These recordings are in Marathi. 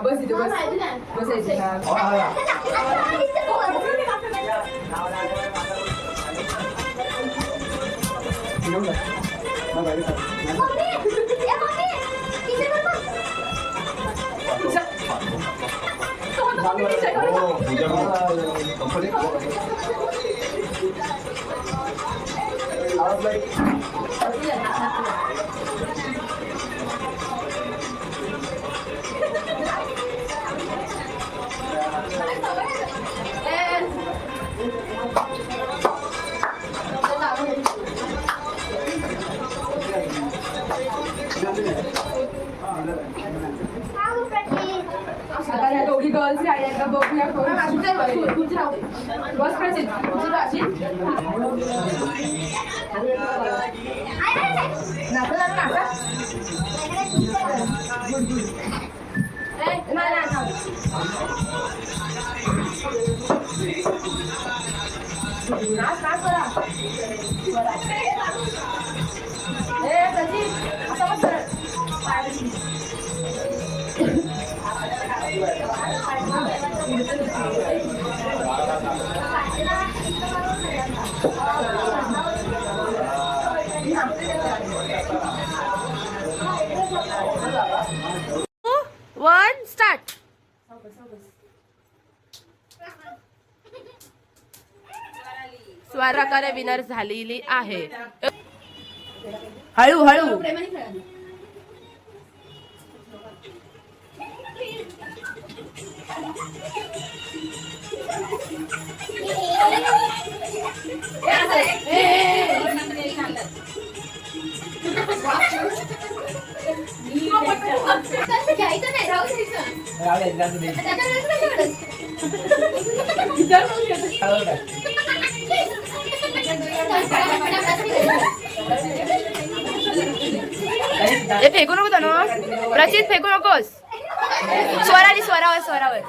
बस इथे बस बसायचं आता दोघी गर्ल्स आहेत का बघूया बस प्रसिद्ध वन स्टार्ट. स्वराकारे विनर झालेली आहे. हळू हळू फेकू नको तनु. प्रचित फेकू नकोस. स्वराली स्वरावर स्वरावर.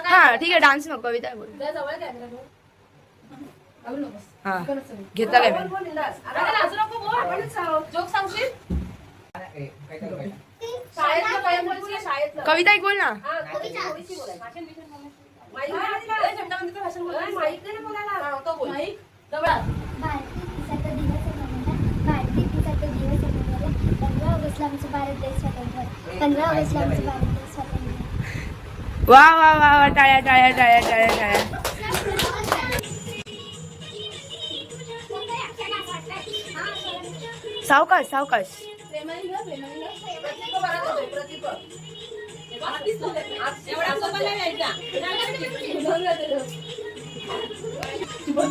हा ठीक आहे. डान्स नको कविता बोल. हा घेतला काय कविता एक बोल ना. वा वा वा वा. टाळ्या टाळ्या टाळ्या टाळ्या टाळ्या. सावकाश सावकाश.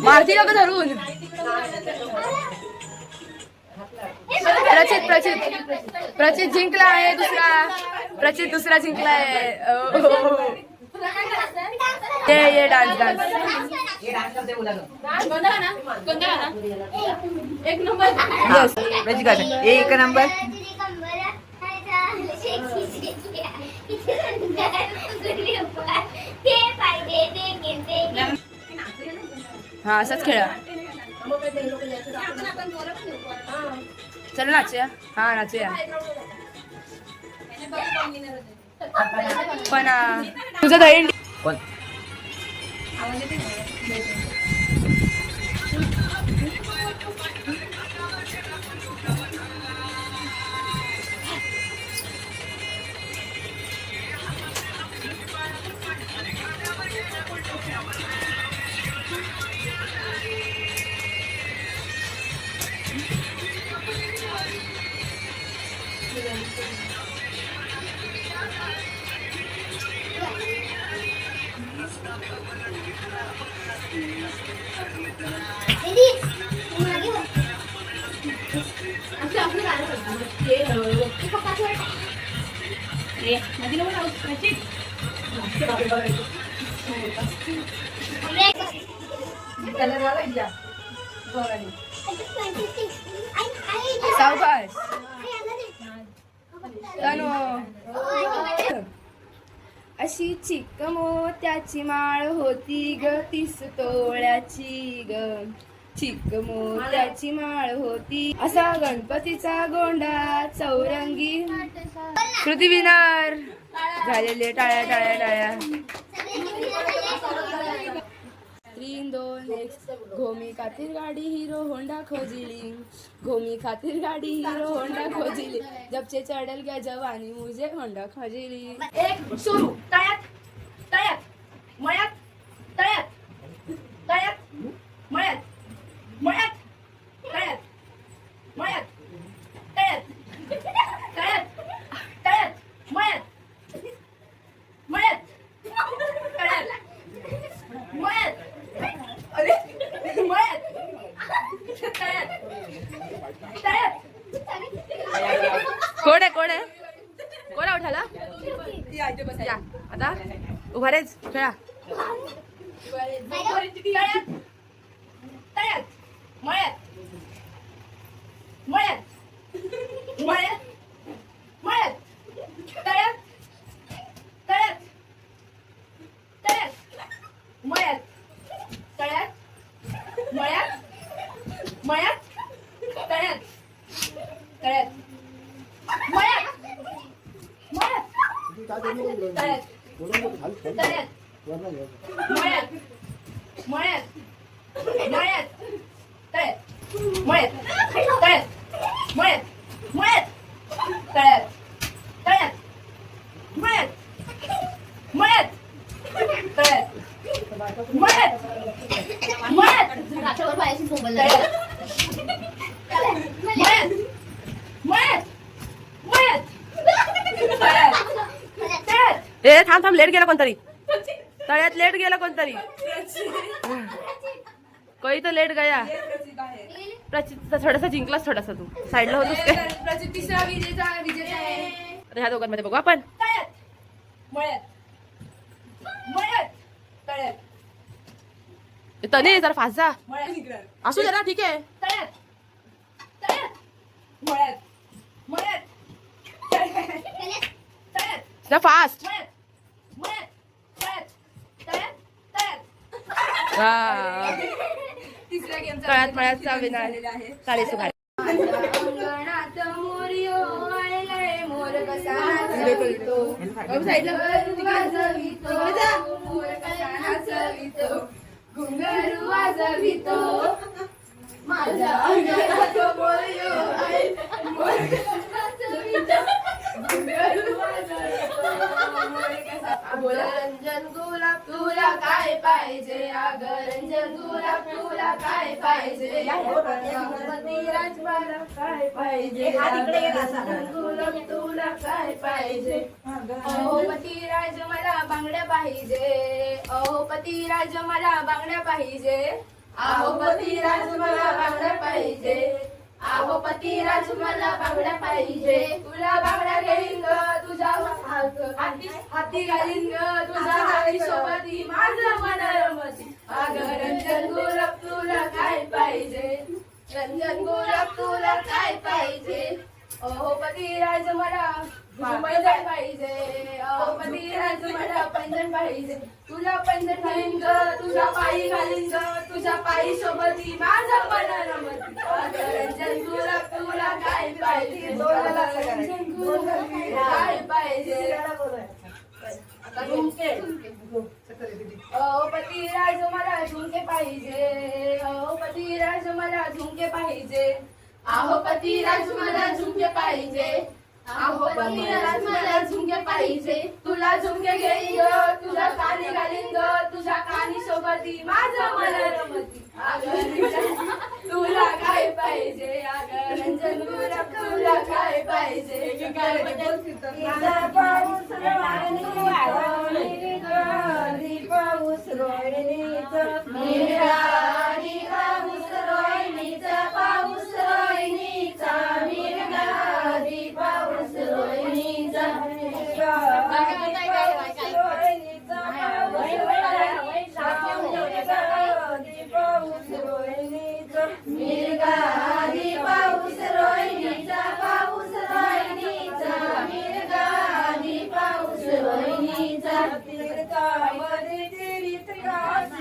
मारती लोक धरून. प्रचित प्रचित प्रचित जिंकला आहे. प्रचित दुसरा जिंकला आहे. ये डान्स डान्स. एक नंबर. एक नंबर. हा असंच खेळा. चल नाचूया. हा नाचूया. पण तुझं दहींडी कोण सावकाश. अशी चिक मोत्याची माळ होती ग 30 तोळ्याची ग. चिक मोत्याची माळ होती असा गणपतीचा गोंडा चौरंगी. श्रुती विनर झालेले. टाळ्या टाळ्या टाळ्या. 3, 2, 1 घोमी खातीर गाडी हिरो होंडा खोजिली. घोमी खातीर गाडी हिरो होंडा खोजिली. जबचे चढल गया जवानी मुझे होंडा खोजिली. एक सुरू. तळ्यात तळ्यात मळ्यात तळ्यात तळ्यात मळ्यात मळ्यात तळ्यात मळ्यात तळ्यात तळ्यात तळ्यात मळ्यात मळ्यात तळ्यात मळ्यात. अरे मळ्यात तळ्यात तळ्यात. कोण आहे कोण आहे कोण उठाला. या आता उभा रेच खेळा. तळ्यात तळ्यात मळ्यात मळ्यात मळ्यात मळ्यात तळ्यात तळ्यात तळ्यात मळ्यात तळ्यात मळ्यात मळ्यात तळ्यात तळ्यात मळ्यात मळ्यात तळ्यात तळ्यात मळ्यात मळ्यात मळ्यात तळ्यात मळ्यात तळ्यात मळ्यात मळ्यात तळ्यात तळ्यात मळ्यात मळ्यात तळ्यात मळ्यात मळ्यात रात्रभर बायाशी बोलला. मळ्यात मळ्यात मळ्यात तळ्यात. ए थांब थांब. लेट गेला कोणतरी. तळ्यात लेट गेला कोणतरी. कोई तो लेट गया. प्रचित थोडासा जिंकलास. थोडासा तू साईडला होतोस काय. प्रचित तिसरा विजेता आहे. आता ह्या दोघांमध्ये बघू आपण. तळ्यात मळ्यात मळ्यात तळ्यात तने जरा फास्ट जा. मळ्यात असू दे ना. ठीक आहे. तळ्यात तळ्यात मळ्यात मळ्यात तळ्यात जरा फास्ट. मळ्यात मळ्यात तळ्यात तळ्यात तळ्यात. तिसऱ्या गेमचा तळ्यात मळ्यातचा विनर चालेल सुभाष. अंगणात मोरयो आयलाय मोर कसा नाचवितो. मोर कसा नाचवितो. घुंगरू वाजवितो. माझ्या अंगणात मोरयो आय मोर कसा नाचवितो. घुंगरू वाजवितो. मोर कसा. रंजन गुलाब तुला काय पाहिजे. अग रंजन गुलाब तुला काय पाहिजे. गणपती राजमाला काय पाहिजे. रंजन गुलाब तुला काय पाहिजे. अहोपती राज मला बांगड्या पाहिजे. अहोपती राज मला बांगड्या पाहिजे. अहोपती राज मला बांगड्या पाहिजे. अहोपती राज मला बांगड्या पाहिजे. तुला बांगड्या घेईन ग तुझ्या हाती घालीन ग तुझ्या हिशोबती माझं मन रमती. अगं रंजन गुलाब तुला काय पाहिजे. रंजन गुलाब तुला काय पाहिजे. अहोपती राज मला पैंजण पाहिजे पती राजू मला पैंजण पाहिजे तुला पैंजण घालीन ग तुझ्या पायी घालीन ग तुझ्या पायी सोबती माझं मन रमती रंजन तुला तुला काय पाहिजे काय पाहिजे पती राजू मला झुमके पाहिजे पती राजू मला झुमके पाहिजे आहो पती राजू मला झुमके पाहिजे आहो पती राजू मला झुमके पाहिजे तुला झुमके घेईन ग तुझ्या कानी घालीन ग तुझ्या कानी सोबती माझं मन रमती तुला काय पाहिजे रंजन तुला काय पाहिजे पाऊस पाऊस रोहिणीचा पाऊस रोहिणीचा मिरगारी पाऊस रोहिणीचा मिरगारी पाऊस रोहिणीचा पाऊस रोहिणीचा मिरगारी पाऊस रोहिणीचा तीर्थामध्ये तीर्थ काशीचा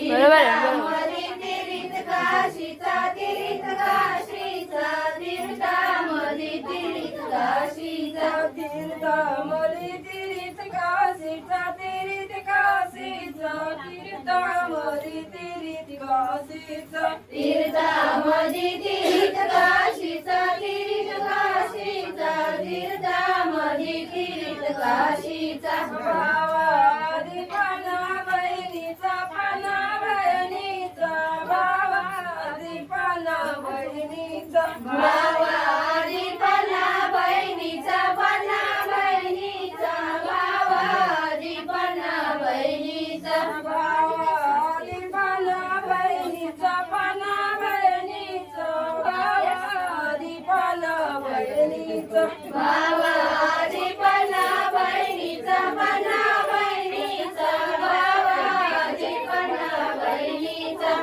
बरोबर आहे, तीर्थ काशीचा तीर्थ काशीचा तीर्थामध्ये तीर्थ काशीचा तीर्थामध्ये तीर्थ काशीचा तीर्थ काशीचा तीर्थामध्ये तीर्थ काशीचा तीर्थामध्ये तीर्थ काशीचा तीर्थ काशीचा तीर्थामध्ये तीर्थ काशीचा भावादी पाना बहिणीचा पाना बहिणीचा भावादी पाना बहिणीचा भावादी पणा बहिणीचा पणा बहिणीचा भावादी पणा बहिणीचा भावादी पाना बहिणीचा पाना बहिणीचा भावादी पाना बहिणीचा भावादी पणा बहिणीचा पणा बहिणीचा भावादी पणा बहिणीचा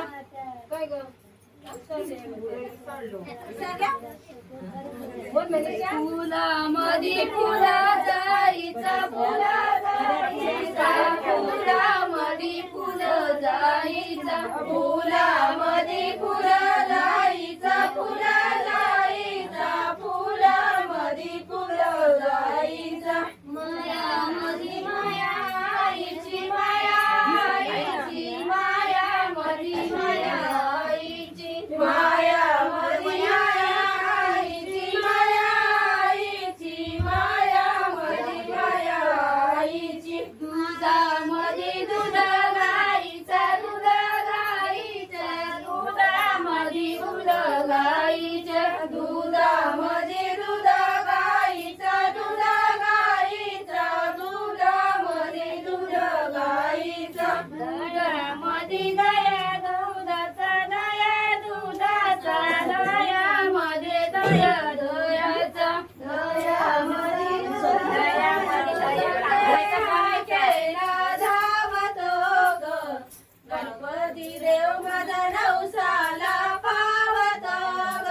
फुला मधी फुला जाईचा फुला जाईचा फुला मधी फुलं जाईचा फुला मधी फुलं जाईचा फुला जाईचा फुला मधी फुलं जाईचा माया मधी माया आईची माया आईची माया मधी माया आईची माया मधी माया आईची माया आईची माया मधी माया आईची दुधामध्ये दूध गाईचा दूध गाईचा दुधामध्ये दूध गाईच्या दुधामध्ये दूध गाईचा दूध गाईचा दुधामध्ये दूध गाईचा दुधामध्ये दया दुधाचा दया दुधाचा दयामध्ये दया दयाचा दयामध्ये दयामध्ये दया केला धावतो ग गणपती देव माझा नवसाला पावतो ग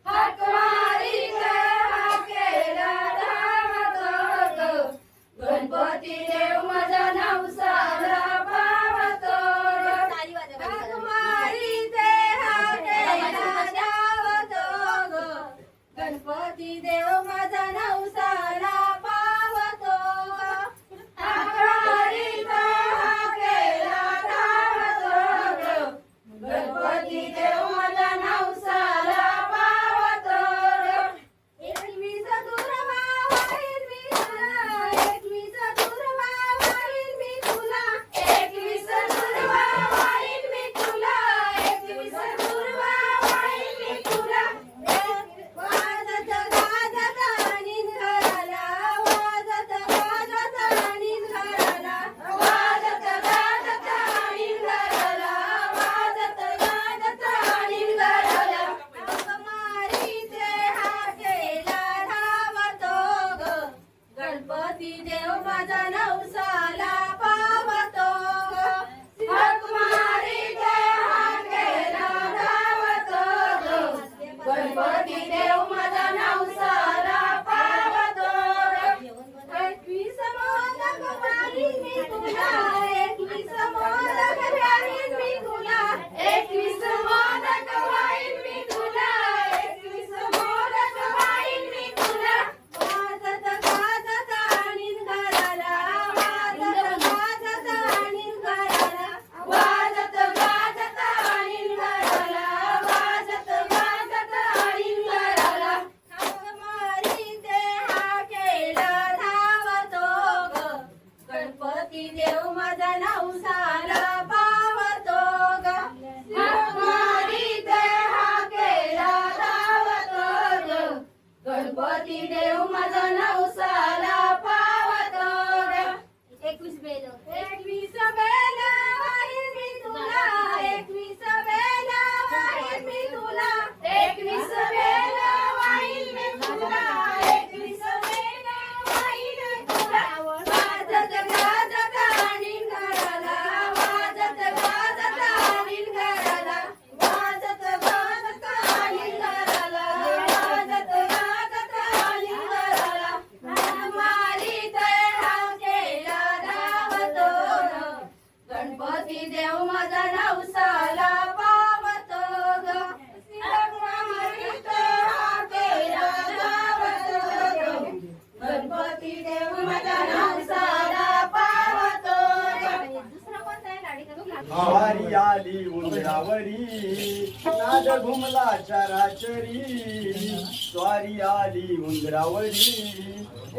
हाक मारी केला धावतो ग गणपती देव माझा नवसाला पावतो ग हाक मारी केला धावतो ग गणपती देव माझा नवसाला पावतो ग हाक मारी केला धावतो ग गणपती देव माझा नवसाला पावतो ग एकवीस दुर्वा वाहीन मी तुला एकवीस दुर्वा वाहीन मी तुला एकवीस दुर्वा वाहीन मी तुला एकवीस दुर्वा वाहीन मी तुला वाजत गाजत आणि घराला देव माझा नवसाला पावतो ग. 21 बेल 21 बेल वाहील मी तुला, 21 बेल वाहील मी तुला, 21 बेल वाहील मी तुला, 21 बेल वाहील मी तुला. वाजत गाजत आणीन घराला, वाजत गाजत आणीन घराला, वाजत गाजत आणीन घराला, वाजत गाजत आणीन घराला. मारीत हाकेला धावतो ग. गणपती देव माझा नवसाला पावतो ग. मारीत हाकेला धावतो ग. गणपती देव माझा नवसाला पावतो ग. दुसरा कोणता आहे लाडीचा? वारी आली उंदरावरी, नाद घुमला चराचरी. स्वारी आली उंदरावरी,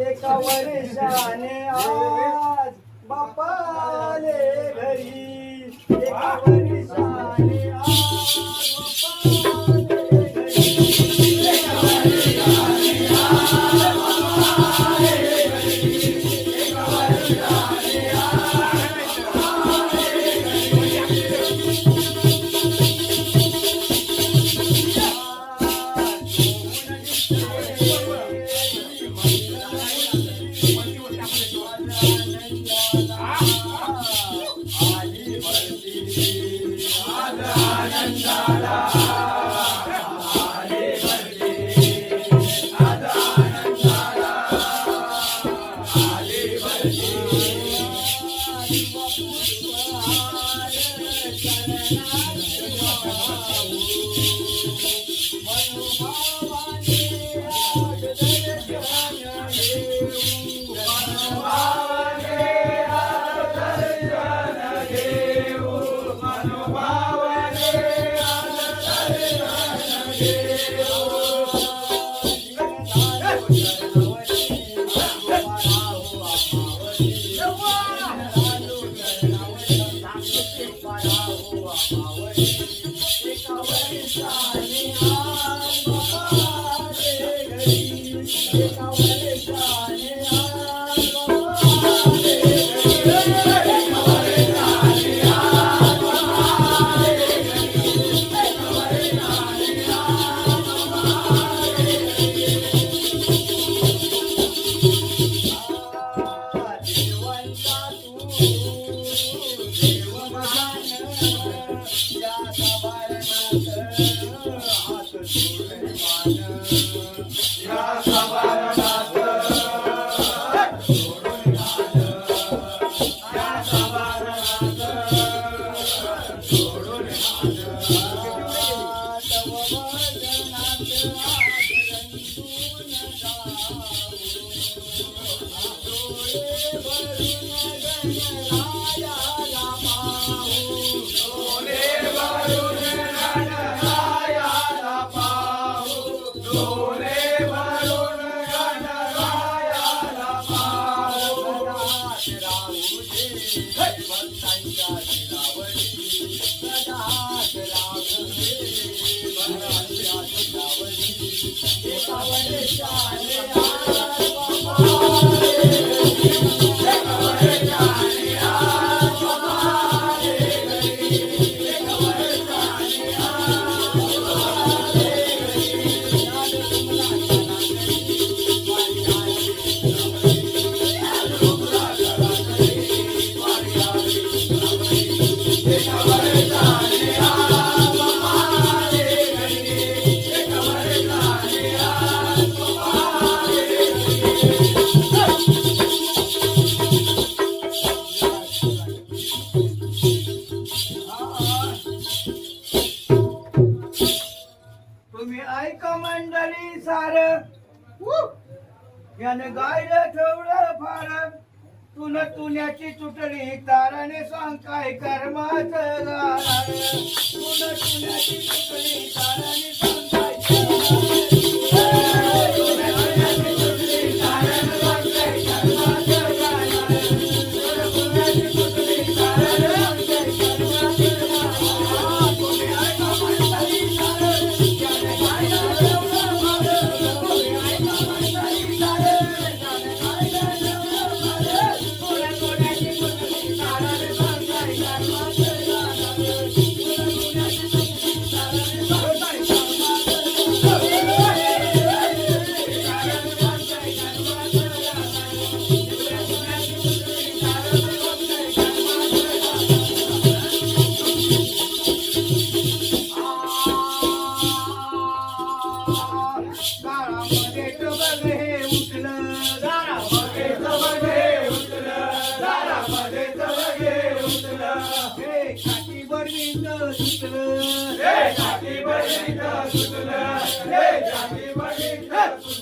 एका वर्षाने आज बापाले घरी. एका वर्षाने आज बापाले घरी. तुम्ही ऐका मंडळी सार याने गायलं ठेवलं फार तुन तुण्याची तुटली ताराने सांग काय कर्माच गाणार तुन तुण्याची तुटली ताराने सांग काय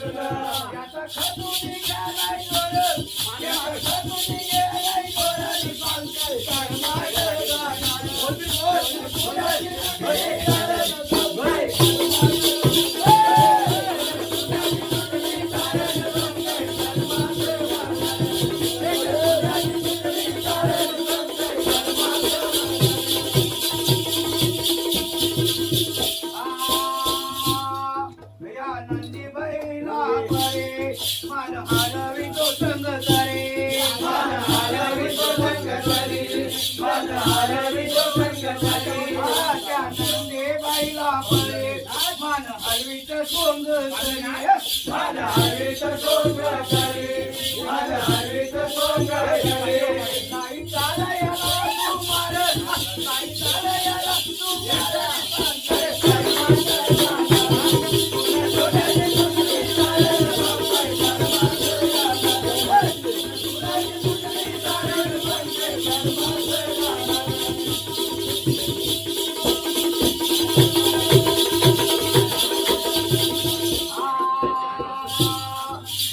याचा खतुनी गेलाय जोर, याचा खतुनी गेलाय जोर, आणि पालकाय कर्माचं गाणार. या नंदी बैला परे मान हलवितो संग करे, मान हलवितो संग करे, मान हलवितो संग करे. त्या नंदी बैला परे मान हलवितो सोंग करे, मान हलवितो सोंग करे, मान हलवितो सोंग करे. नाही चालायला तू मार, नाही चालायला तू मार.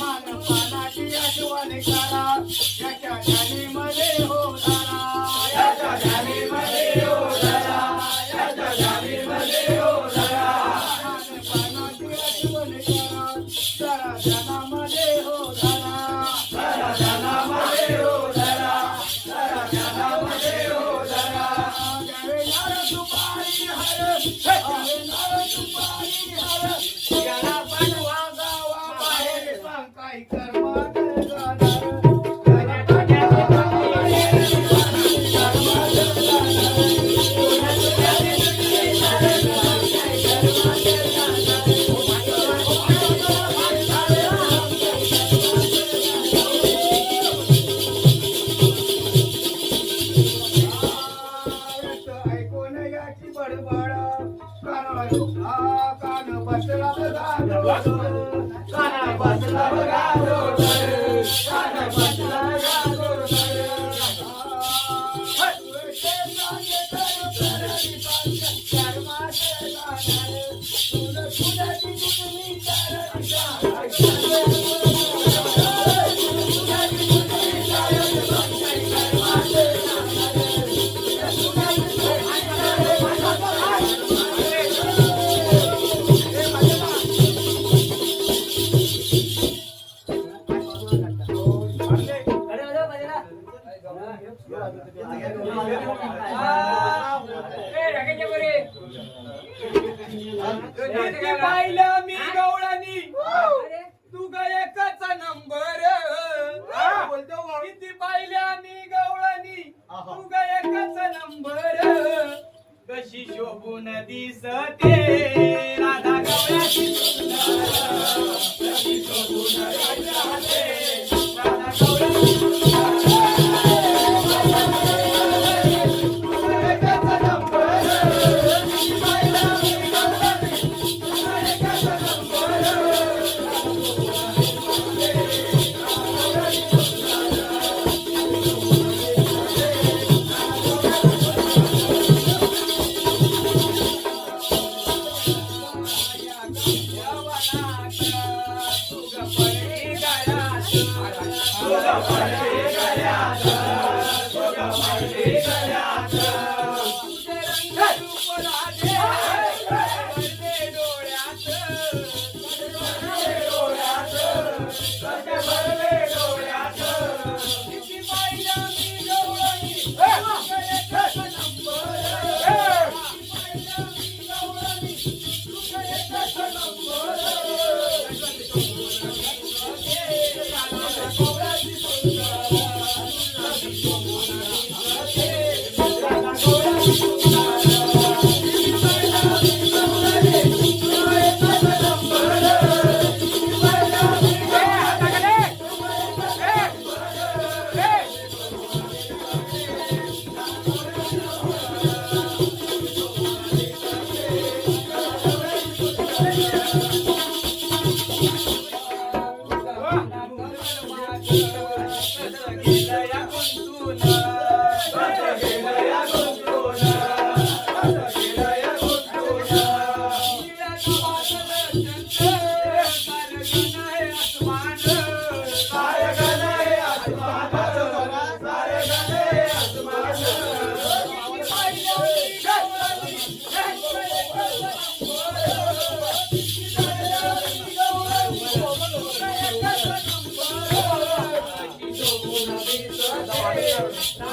मानपानाची आठवण करा, याच्या ध्यानीमध्ये हो धरा, याच्या ध्यानीमध्ये हो धरा, याच्या ध्यानीमध्ये हो धरा. मानपानाची आठवण करा, जरा ध्यानामध्ये हो धरा, जरा ध्यानामध्ये हो धरा, जरा ध्यानामध्ये हो धरा. द्यावे नार तुपारी हर, द्यावे नार तुपारी हर, याला बनवा गावा बाहेर सांग काय कर्मात जाणार. याला बनवा गावाबाहेर सांग काय कर्मात जाणार. ऐकून याची बडबड कान बसला बघा जोड, कान बसला बघा जोड, कान बसला बघा जोड. किती पाहिलं मी गवळणी, तू गायकाचा नंबर. किती पाहिल्या मी गवळणी, तू गायकाचा नंबर. कशी शोभून दिसते राधा गवळ्याची सुंदर, कशी शोभून दिसते राधा गवळ्याची सुंदर.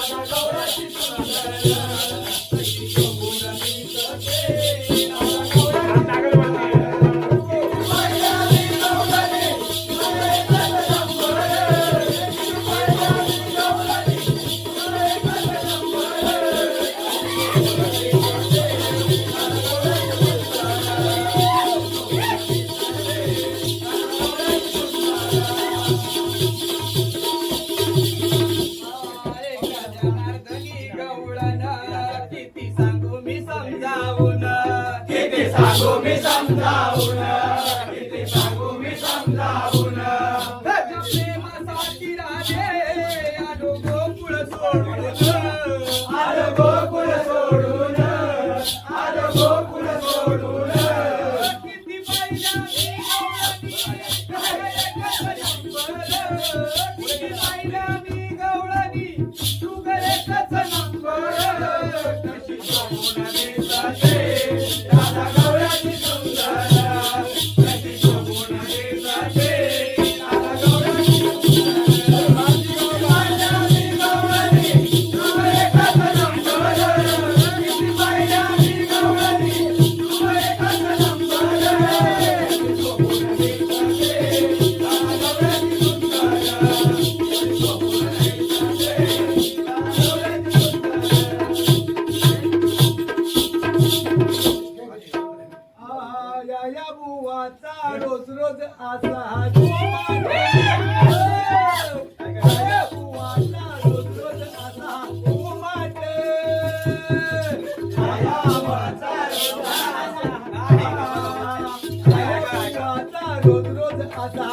राधा गौराची सुंदर कशी शोभून दिसते राधा जनार्दनी गवळण किती सांगू मी समजावून किती सांगू मी समजावून किती सांगू मी समजावून प्रेमासाठी राजे आलो गोकुळ सोडून आलो गोकुळ सोडून आलो गोकुळ सोडून किती पाहिला किती पाहिला मी गवळणी तू गळ्यातच नंबर कशी शोभून दिसते राधा गवळणी सुंदर कशी शोभून दिसते राधा गवळणी सुंदर पाहिला मी गवळणी तू गळ्यातच नंबर किती पाहिला मी गवळणी तू गळ्यातच नंबर कशी शोभून दिसते राधा गवळणी सुंदर या बुवाचा रोज रोज असा बुवाचा रोज रोज असा बुवाचा रोज रोज असा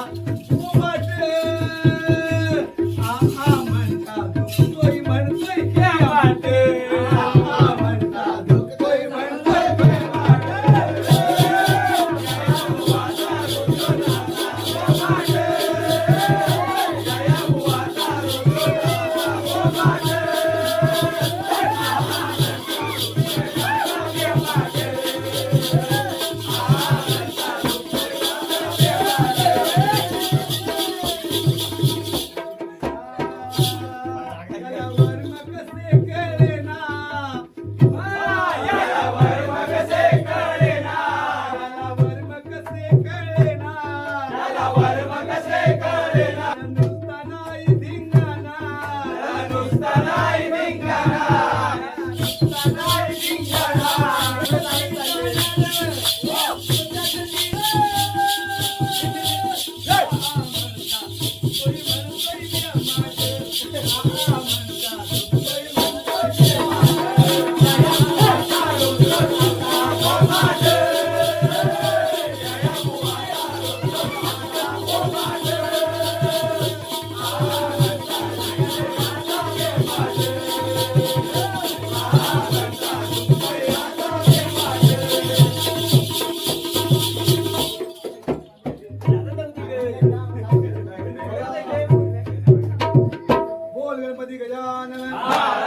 म्हणता दुखतोय म्हणतोय क्या वाट म्हणता दुखतोय म्हणतोय क्या बोल गणपती गजानन